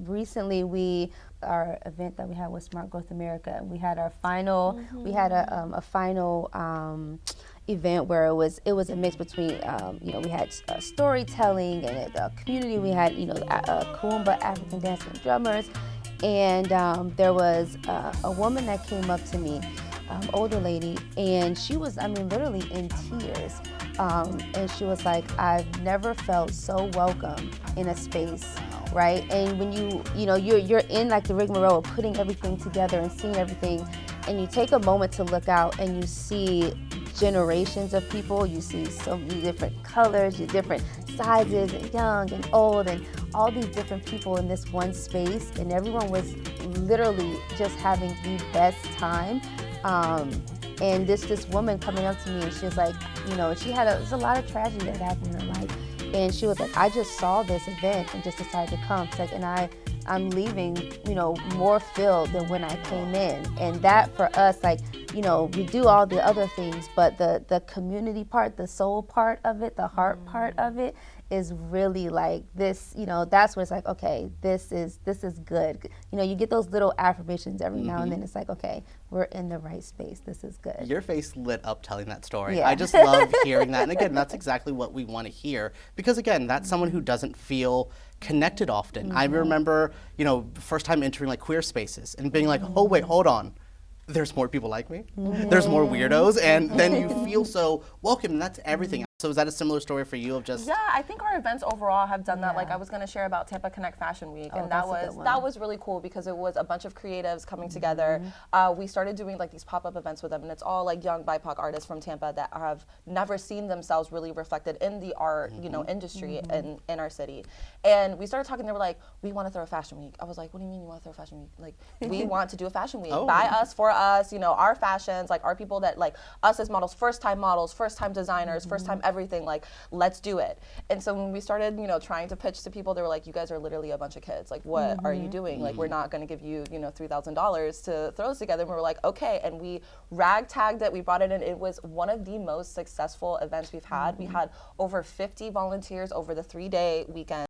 recently our event that we had with Smart Growth America, we had our final, we had a final event where it was a mix between, you know, we had storytelling and the community. We had, you know, Kawoomba African dancing drummers, and there was a woman that came up to me, older lady, and she was, I mean, literally in tears. And she was like, I've never felt so welcome in a space, right? And when you know, you're in like the rigmarole of putting everything together and seeing everything, and you take a moment to look out and you see generations of people, you see so many different colors, different sizes, and young and old, and all these different people in this one space, and everyone was literally just having the best time. And this woman coming up to me, and she was like, you know, there's a lot of tragedy that happened in her life, and she was like, I just saw this event and just decided to come. She's like, and I'm leaving, you know, more filled than when I came in. And that for us, like, you know, we do all the other things, but the community part, the soul part of it, the heart part of it is really like this, you know, that's where it's like, okay, this is good. You know, you get those little affirmations every now and then. It's like, okay, we're in the right space. This is good. Your face lit up telling that story. Yeah. I just love hearing that. And again, that's exactly what we want to hear, because again, that's someone who doesn't feel connected often. I remember, you know, first time entering like queer spaces and being like, oh wait, hold on. There's more people like me. There's more weirdos, and then you feel so welcome, and that's everything. So is that a similar story for you of just? Yeah, I think our events overall have done that. Like I was going to share about Tampa Connect Fashion Week, and that was really cool because it was a bunch of creatives coming together. We started doing like these pop-up events with them, and it's all like young BIPOC artists from Tampa that have never seen themselves really reflected in the art, you know, industry in our city. And we started talking. They were like, "We want to throw a fashion week." I was like, "What do you mean you want to throw a fashion week? Like, we want to do a fashion week by us, for us, you know, our fashions, like our people that like us as models, first-time designers, first-time everything, like, let's do it." And so when we started, you know, trying to pitch to people, they were like, you guys are literally a bunch of kids. Like, what are you doing? Like, we're not going to give you, you know, $3,000 to throw this together. And we were like, okay. And we ragtagged it. We brought it in. It was one of the most successful events we've had. We had over 50 volunteers over the 3-day weekend.